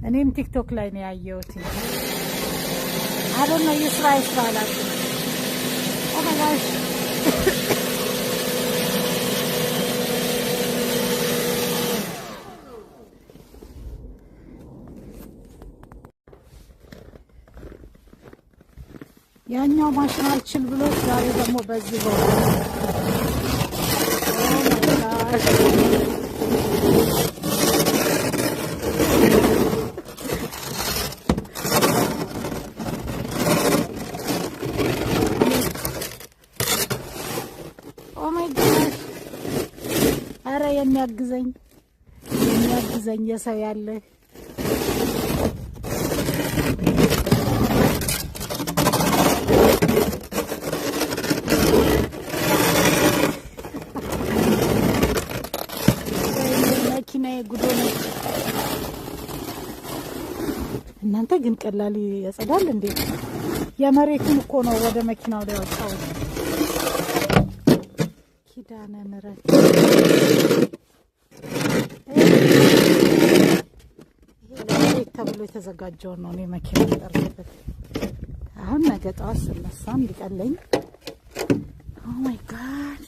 እኔም ቲክቶክ ላይ ነው ያየሁት። አሁን ነው ይስራ አላት። ኦ ማይ ጋድ ያኛው ማሽን አልችል ብሎ ዛሬ ደግሞ በዚህ ነው። ኦ ማይ ጋድ አረ የሚያግዘኝ የሰው ያለ እናንተ ግን ቀላል ያጸዳል እንዴ? የመሬቱን እኮ ነው ወደ መኪናው ላይ ወጣው። ኪዳነ ምሕረት ይሄ ተብሎ የተዘጋጀው ነው። እኔ መኪና ጠርበት አሁን ነገ ጠዋት ስነሳ እንዲቀለኝ። ኦ ማይ ጋድ